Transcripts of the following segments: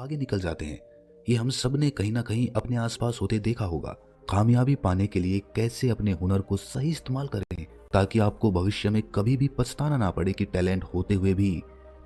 आगे निकल जाते हैं। ये हम सब ने कहीं ना कहीं अपने आसपास होते देखा होगा। कामयाबी पाने के लिए कैसे अपने हुनर को सही इस्तेमाल करें ताकि आपको भविष्य में कभी भी पछताना ना पड़े कि टैलेंट होते हुए भी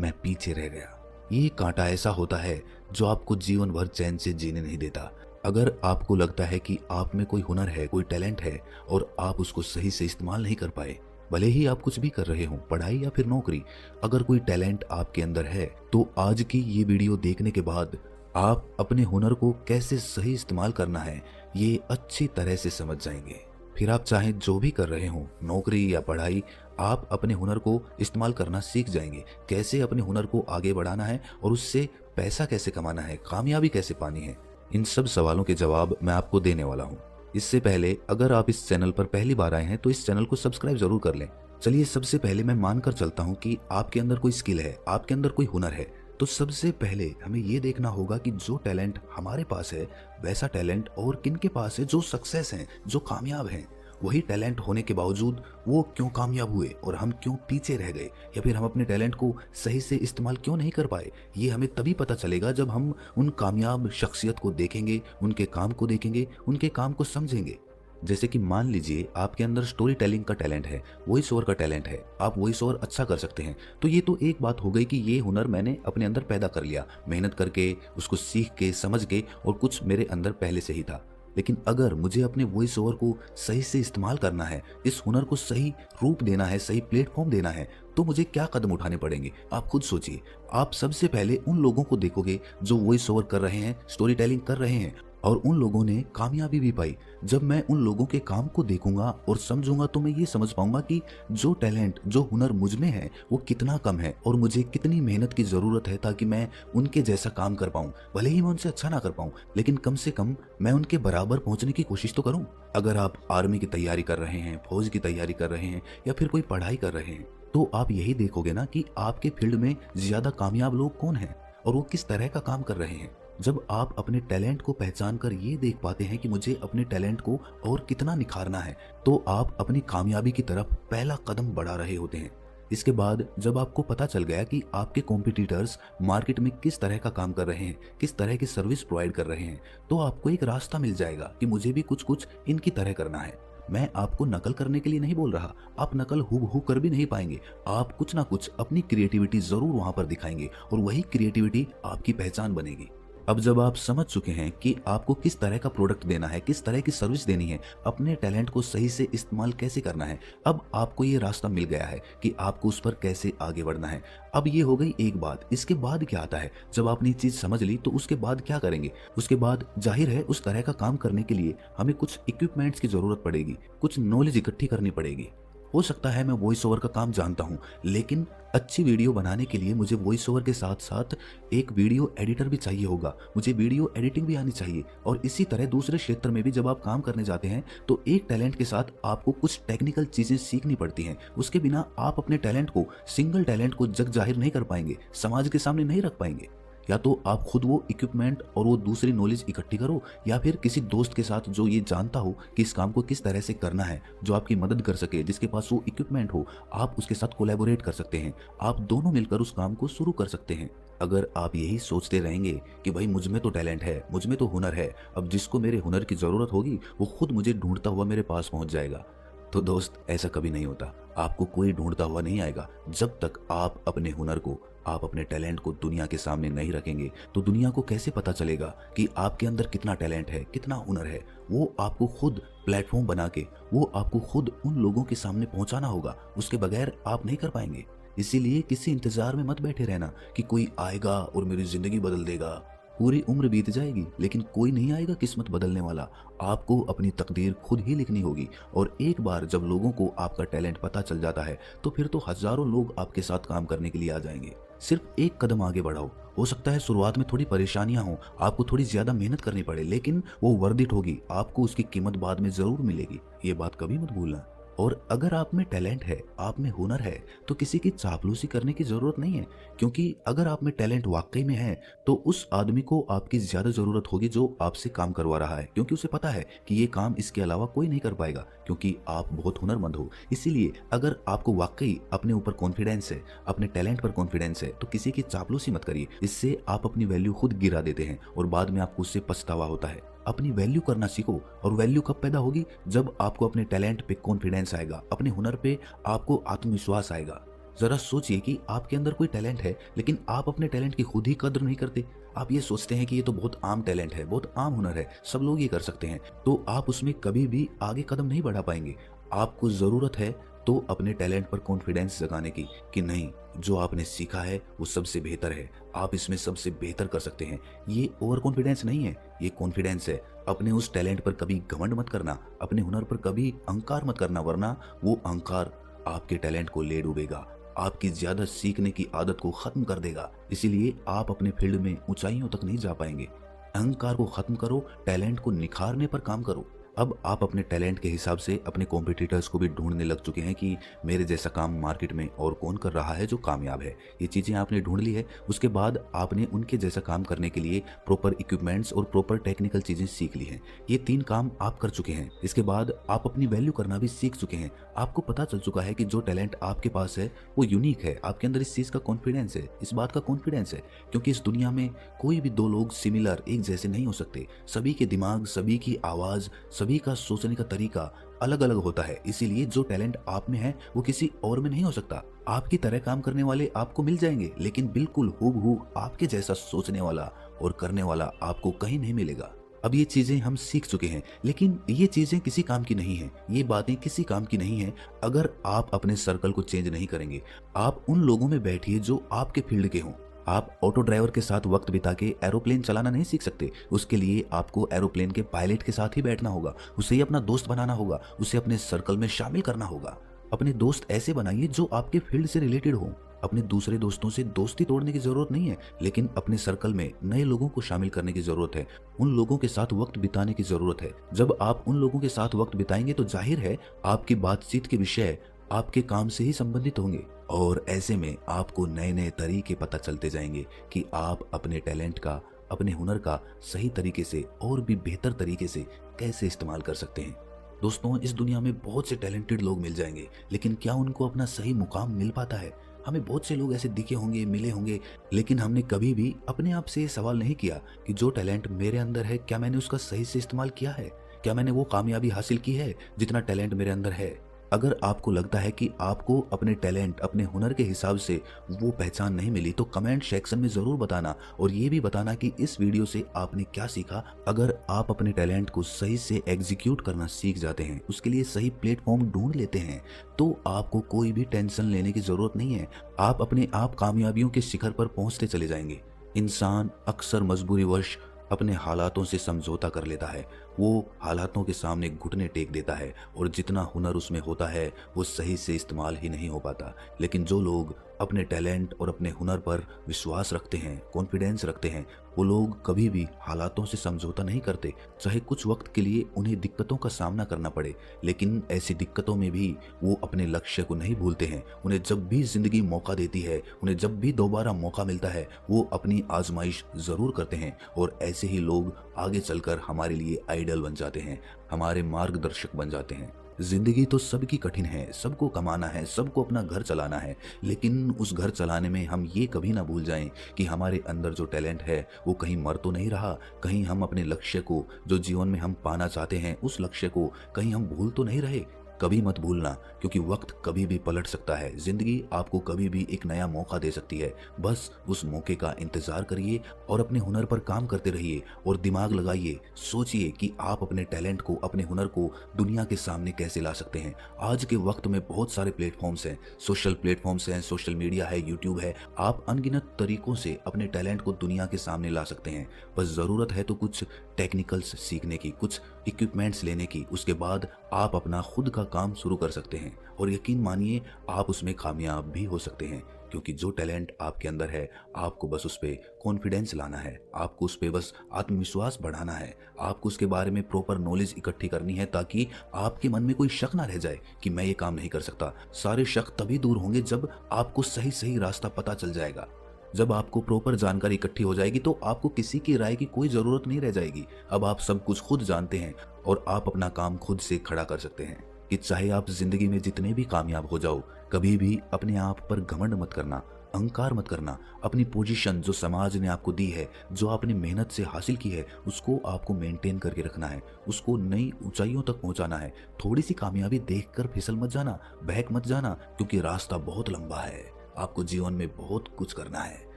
मैं पीछे रह गया। ये कांटा ऐसा होता है जो आपको जीवन भर चैन से जीने नहीं देता। अगर आपको लगता है कि आप में कोई हुनर है, कोई टैलेंट है और आप उसको सही से इस्तेमाल नहीं कर पाए, भले ही आप कुछ भी कर रहे हो, पढ़ाई या फिर नौकरी, अगर कोई टैलेंट आपके अंदर है तो आज की ये वीडियो देखने के बाद आप अपने हुनर को कैसे सही इस्तेमाल करना है ये अच्छी तरह से समझ जाएंगे। फिर आप चाहे जो भी कर रहे हो, नौकरी या पढ़ाई, आप अपने हुनर को इस्तेमाल करना सीख जाएंगे। कैसे अपने हुनर को आगे बढ़ाना है और उससे पैसा कैसे कमाना है, कामयाबी कैसे पानी है, इन सब सवालों के जवाब मैं आपको देने वाला हूँ। इससे पहले अगर आप इस चैनल पर पहली बार आए हैं तो इस चैनल को सब्सक्राइब जरूर कर लें। चलिए, सबसे पहले मैं मानकर चलता हूँ कि आपके अंदर कोई स्किल है, आपके अंदर कोई हुनर है, तो सबसे पहले हमें ये देखना होगा कि जो टैलेंट हमारे पास है वैसा टैलेंट और किन के पास है जो सक्सेस हैं, जो कामयाब हैं। वही टैलेंट होने के बावजूद वो क्यों कामयाब हुए और हम क्यों पीछे रह गए, या फिर हम अपने टैलेंट को सही से इस्तेमाल क्यों नहीं कर पाए। ये हमें तभी पता चलेगा जब हम उन कामयाब शख्सियत को देखेंगे, उनके काम को देखेंगे, उनके काम को समझेंगे। जैसे कि मान लीजिए आपके अंदर स्टोरी टेलिंग का टैलेंट है, वॉइस ओवर का टैलेंट है, आप वॉइस ओवर अच्छा कर सकते हैं, तो ये तो एक बात हो गई कि ये हुनर मैंने अपने अंदर पैदा कर लिया, मेहनत करके, उसको सीख के, समझ के, और कुछ मेरे अंदर पहले से ही था। लेकिन अगर मुझे अपने वॉइस ओवर को सही से इस्तेमाल करना है, इस हुनर को सही रूप देना है, सही प्लेटफॉर्म देना है, तो मुझे क्या कदम उठाने पड़ेंगे आप खुद सोचिए। आप सबसे पहले उन लोगों को देखोगे जो वॉइस ओवर कर रहे हैं, स्टोरी टेलिंग कर रहे हैं और उन लोगों ने कामयाबी भी पाई। जब मैं उन लोगों के काम को देखूंगा और समझूंगा तो मैं ये समझ पाऊंगा कि जो टैलेंट, जो हुनर मुझ में है वो कितना कम है और मुझे कितनी मेहनत की जरूरत है ताकि मैं उनके जैसा काम कर पाऊं। भले ही मैं उनसे अच्छा ना कर पाऊं, लेकिन कम से कम मैं उनके बराबर पहुंचने की कोशिश तो करूं। अगर आप आर्मी की तैयारी कर रहे हैं, फौज की तैयारी कर रहे हैं या फिर कोई पढ़ाई कर रहे हैं, तो आप यही देखोगे ना कि आपके फील्ड में ज्यादा कामयाब लोग कौन हैं और वो किस तरह का काम कर रहे हैं। जब आप अपने टैलेंट को पहचान कर ये देख पाते हैं कि मुझे अपने टैलेंट को और कितना निखारना है, तो आप अपनी कामयाबी की तरफ पहला कदम बढ़ा रहे होते हैं। इसके बाद जब आपको पता चल गया कि आपके कॉम्पिटिटर्स मार्केट में किस तरह का काम कर रहे हैं, किस तरह की सर्विस प्रोवाइड कर रहे हैं, तो आपको एक रास्ता मिल जाएगा कि मुझे भी कुछ कुछ इनकी तरह करना है। मैं आपको नकल करने के लिए नहीं बोल रहा, आप नकल हूबहू कर भी नहीं पाएंगे। आप कुछ ना कुछ अपनी क्रिएटिविटी जरूर वहां पर दिखाएंगे और वही क्रिएटिविटी आपकी पहचान बनेगी। अब जब आप समझ चुके हैं कि आपको किस तरह का प्रोडक्ट देना है, किस तरह की सर्विस देनी है, अपने टैलेंट को सही से इस्तेमाल कैसे करना है, अब आपको ये रास्ता मिल गया है कि आपको उस पर कैसे आगे बढ़ना है। अब ये हो गई एक बात। इसके बाद क्या आता है, जब आपने ये चीज समझ ली तो उसके बाद क्या करेंगे। उसके बाद जाहिर है उस तरह का काम करने के लिए हमें कुछ इक्विपमेंट्स की जरूरत पड़ेगी, कुछ नॉलेज इकट्ठी करनी पड़ेगी। हो सकता है मैं वॉइस ओवर का काम जानता हूं, लेकिन अच्छी वीडियो बनाने के लिए मुझे वॉइस ओवर के साथ साथ एक वीडियो एडिटर भी चाहिए होगा, मुझे वीडियो एडिटिंग भी आनी चाहिए। और इसी तरह दूसरे क्षेत्र में भी जब आप काम करने जाते हैं तो एक टैलेंट के साथ आपको कुछ टेक्निकल चीजें सीखनी पड़ती हैं। उसके बिना आप अपने टैलेंट को, सिंगल टैलेंट को जग जाहिर नहीं कर पाएंगे, समाज के सामने नहीं रख पाएंगे। या तो आप खुद वो इक्विपमेंट और वो दूसरी नॉलेज इकट्ठी करो, या फिर किसी दोस्त के साथ जो ये जानता हो कि इस काम को किस तरह से करना है, जो आपकी मदद कर सके, जिसके पास वो इक्विपमेंट हो, आप उसके साथ कोलैबोरेट कर सकते हैं। आप दोनों मिलकर उस काम को शुरू कर सकते हैं। अगर आप यही सोचते रहेंगे कि भाई मुझ में तो टैलेंट है, मुझ में तो हुनर है, अब जिसको मेरे हुनर की जरूरत होगी वो खुद मुझे ढूंढता हुआ मेरे पास पहुंच जाएगा, तो दोस्त ऐसा कभी नहीं होता। आपको कोई ढूंढता हुआ नहीं आएगा। जब तक आप अपने हुनर को, आप अपने टैलेंट को दुनिया के सामने नहीं रखेंगे तो दुनिया को कैसे पता चलेगा कि आपके अंदर कितना टैलेंट है, कितना हुनर है। वो आपको खुद प्लेटफॉर्म बना के, वो आपको खुद उन लोगों के सामने पहुंचाना होगा, उसके बगैर आप नहीं कर पाएंगे। इसीलिए किसी इंतजार में मत बैठे रहना कि कोई आएगा और मेरी जिंदगी बदल देगा। पूरी उम्र बीत जाएगी लेकिन कोई नहीं आएगा किस्मत बदलने वाला। आपको अपनी तकदीर खुद ही लिखनी होगी। और एक बार जब लोगों को आपका टैलेंट पता चल जाता है तो फिर तो हजारों लोग आपके साथ काम करने के लिए आ जाएंगे। सिर्फ एक कदम आगे बढ़ाओ। हो सकता है शुरुआत में थोड़ी परेशानियां हो, आपको थोड़ी ज्यादा मेहनत करनी पड़े, लेकिन वो वर्थ इट होगी। आपको उसकी कीमत बाद में जरूर मिलेगी, ये बात कभी मत भूलना। और अगर आप में टैलेंट है, आप में हुनर है, तो किसी की चापलूसी करने की ज़रूरत नहीं है। क्योंकि अगर आप में टैलेंट वाक़ई में है, तो उस आदमी को आपकी ज़्यादा ज़रूरत होगी जो आपसे काम करवा रहा है, क्योंकि उसे पता है कि ये काम इसके अलावा कोई नहीं कर पाएगा, क्योंकि आप बहुत हुनरमंद हो। इसीलिए अगर आपको वाक़ई अपने ऊपर कॉन्फिडेंस है, अपने टैलेंट पर कॉन्फिडेंस है, तो किसी की चापलूसी मत करिए। इससे आप अपनी वैल्यू खुद गिरा देते हैं और बाद में आपको उससे पछतावा होता है। अपनी वैल्यू करना सीखो। और वैल्यू कब पैदा होगी? जब आपको अपने टैलेंट पे कॉन्फिडेंस आएगा, अपने हुनर पे आपको आत्मविश्वास आएगा। जरा सोचिए कि आपके अंदर कोई टैलेंट है, लेकिन आप अपने टैलेंट की खुद ही कद्र नहीं करते। आप ये सोचते हैं कि ये तो बहुत आम टैलेंट है, बहुत आम हुनर है, सब लोग ये कर सकते हैं, तो आप उसमें कभी भी आगे कदम नहीं बढ़ा पाएंगे। आपको जरूरत है तो अपने टैलेंट पर कॉन्फिडेंस जगाने की, कि नहीं, जो आपने सीखा है वो सबसे बेहतर है, आप इसमें सबसे बेहतर कर सकते हैं। ये ओवर कॉन्फिडेंस नहीं है, ये कॉन्फिडेंस है। अपने उस टैलेंट पर कभी घमंड मत करना, अपने हुनर पर कभी अहंकार मत करना, वरना वो अहंकार आपके टैलेंट को ले डूबेगा, आपकी ज्यादा सीखने की आदत को खत्म कर देगा। इसीलिए आप अपने फील्ड में ऊंचाइयों तक नहीं जा पाएंगे। अहंकार को खत्म करो, टैलेंट को निखारने पर काम करो। अब आप अपने टैलेंट के हिसाब से अपने कॉम्पिटिटर्स को भी ढूंढने लग चुके हैं कि मेरे जैसा काम मार्केट में और कौन कर रहा है जो कामयाब है। ये चीज़ें आपने ढूंढ ली है, उसके बाद आपने उनके जैसा काम करने के लिए प्रॉपर इक्विपमेंट्स और प्रॉपर टेक्निकल चीज़ें सीख ली हैं। ये 3 काम आप कर चुके हैं। इसके बाद आप अपनी वैल्यू करना भी सीख चुके हैं। आपको पता चल चुका है कि जो टैलेंट आपके पास है वो यूनिक है, आपके अंदर इस चीज़ का कॉन्फिडेंस है, इस बात का कॉन्फिडेंस है। क्योंकि इस दुनिया में कोई भी 2 लोग सिमिलर, एक जैसे नहीं हो सकते। सभी के दिमाग, सभी की आवाज़, सभी का सोचने का तरीका अलग अलग होता है। इसीलिए जो टैलेंट आप में है वो किसी और में नहीं हो सकता। आपकी तरह काम करने वाले आपको मिल जाएंगे, लेकिन बिल्कुल हूबहू आपके जैसा सोचने वाला और करने वाला आपको कहीं नहीं मिलेगा। अब ये चीजें हम सीख चुके हैं, लेकिन ये चीजें किसी काम की नहीं है, ये बातें किसी काम की नहीं है अगर आप अपने सर्कल को चेंज नहीं करेंगे। आप उन लोगों में बैठिए जो आपके फील्ड के हों। आप ऑटो ड्राइवर के साथ वक्त बिता के एरोप्लेन चलाना नहीं सीख सकते। उसके लिए आपको एरोप्लेन के पायलट के साथ ही बैठना होगा, उसे ही अपना दोस्त बनाना होगा, उसे अपने सर्कल में शामिल करना होगा। अपने दोस्त ऐसे बनाइए जो आपके फील्ड से रिलेटेड हो। अपने दूसरे दोस्तों से दोस्ती तोड़ने की जरूरत नहीं है, लेकिन अपने सर्कल में नए लोगों को शामिल करने की जरूरत है। उन लोगों के साथ वक्त बिताने की जरूरत है। जब आप उन लोगों के साथ वक्त बिताएंगे तो जाहिर है आपकी बातचीत के विषय आपके काम से ही संबंधित होंगे, और ऐसे में आपको नए नए तरीके पता चलते जाएंगे कि आप अपने टैलेंट का, अपने हुनर का सही तरीके से और भी बेहतर तरीके से कैसे इस्तेमाल कर सकते हैं। दोस्तों, इस दुनिया में बहुत से टैलेंटेड लोग मिल जाएंगे, लेकिन क्या उनको अपना सही मुकाम मिल पाता है? हमें बहुत से लोग ऐसे दिखे होंगे, मिले होंगे, लेकिन हमने कभी भी अपने आप से ये सवाल नहीं किया कि जो टैलेंट मेरे अंदर है, क्या मैंने उसका सही से इस्तेमाल किया है? क्या मैंने वो कामयाबी हासिल की है जितना टैलेंट मेरे अंदर है? अगर आपको लगता है कि आपको अपने टैलेंट, अपने हुनर के हिसाब से वो पहचान नहीं मिली, तो कमेंट सेक्शन में ज़रूर बताना, और ये भी बताना कि इस वीडियो से आपने क्या सीखा। अगर आप अपने टैलेंट को सही से एग्जीक्यूट करना सीख जाते हैं, उसके लिए सही प्लेटफॉर्म ढूंढ लेते हैं, तो आपको कोई भी टेंशन लेने की ज़रूरत नहीं है। आप अपने आप कामयाबियों के शिखर पर पहुंचते चले जाएंगे। इंसान अक्सर मजबूरीवश अपने हालातों से समझौता कर लेता है, वो हालातों के सामने घुटने टेक देता है, और जितना हुनर उसमें होता है वो सही से इस्तेमाल ही नहीं हो पाता। लेकिन जो लोग अपने टैलेंट और अपने हुनर पर विश्वास रखते हैं, कॉन्फिडेंस रखते हैं, वो लोग कभी भी हालातों से समझौता नहीं करते, चाहे कुछ वक्त के लिए उन्हें दिक्कतों का सामना करना पड़े। लेकिन ऐसी दिक्कतों में भी वो अपने लक्ष्य को नहीं भूलते हैं। उन्हें जब भी जिंदगी मौका देती है, उन्हें जब भी दोबारा मौका मिलता है, वो अपनी आजमाइश जरूर करते हैं, और ऐसे ही लोग आगे चलकर हमारे लिए आइडल बन जाते हैं, हमारे मार्गदर्शक बन जाते हैं। जिंदगी तो सबकी कठिन है, सबको कमाना है, सबको अपना घर चलाना है, लेकिन उस घर चलाने में हम ये कभी ना भूल जाएं कि हमारे अंदर जो टैलेंट है वो कहीं मर तो नहीं रहा, कहीं हम अपने लक्ष्य को, जो जीवन में हम पाना चाहते हैं, उस लक्ष्य को कहीं हम भूल तो नहीं रहे। कभी मत भूलना, क्योंकि वक्त कभी भी पलट सकता है। जिंदगी आपको कभी भी एक नया मौका दे सकती है। बस उस मौके का इंतजार करिए और अपने हुनर पर काम करते रहिए, और दिमाग लगाइए, सोचिए कि आप अपने टैलेंट को, अपने हुनर को दुनिया के सामने कैसे ला सकते हैं। आज के वक्त में बहुत सारे प्लेटफॉर्म्स हैं, सोशल प्लेटफॉर्म्स हैं, सोशल मीडिया है, यूट्यूब है। आप अनगिनत तरीकों से अपने टैलेंट को दुनिया के सामने ला सकते हैं। बस ज़रूरत है तो कुछ टेक्निकल्स सीखने की, कुछ इक्विपमेंट्स लेने की, उसके बाद आप अपना खुद का काम शुरू कर सकते हैं, और यकीन मानिए आप उसमें कामयाब भी हो सकते हैं। क्योंकि जो टैलेंट आपके अंदर है आपको बस उस पर कॉन्फिडेंस लाना है, आपको उस पर बस आत्मविश्वास बढ़ाना है, आपको उसके बारे में प्रॉपर नॉलेज इकट्ठी करनी है ताकि आपके मन में कोई शक ना रह जाए कि मैं ये काम नहीं कर सकता। सारे शक तभी दूर होंगे जब आपको सही सही रास्ता पता चल जाएगा। जब आपको प्रॉपर जानकारी इकट्ठी हो जाएगी तो आपको किसी की राय की कोई ज़रूरत नहीं रह जाएगी। अब आप सब कुछ खुद जानते हैं और आप अपना काम खुद से खड़ा कर सकते हैं। कि चाहे आप जिंदगी में जितने भी कामयाब हो जाओ, कभी भी अपने आप पर घमंड मत करना, अहंकार मत करना। अपनी पोजीशन जो समाज ने आपको दी है, जो आपने मेहनत से हासिल की है, उसको आपको मेंटेन करके रखना है, उसको नई ऊंचाइयों तक पहुंचाना है। थोड़ी सी कामयाबी देखकर फिसल मत जाना, बहक मत जाना, क्योंकि रास्ता बहुत लंबा है। आपको जीवन में बहुत कुछ करना है।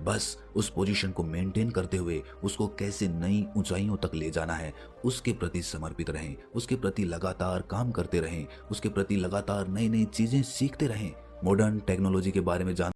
बस उस पोजीशन को मेंटेन करते हुए उसको कैसे नई ऊंचाइयों तक ले जाना है, उसके प्रति समर्पित रहें, उसके प्रति लगातार काम करते रहें, उसके प्रति लगातार नई नई चीजें सीखते रहें। मॉडर्न टेक्नोलॉजी के बारे में जान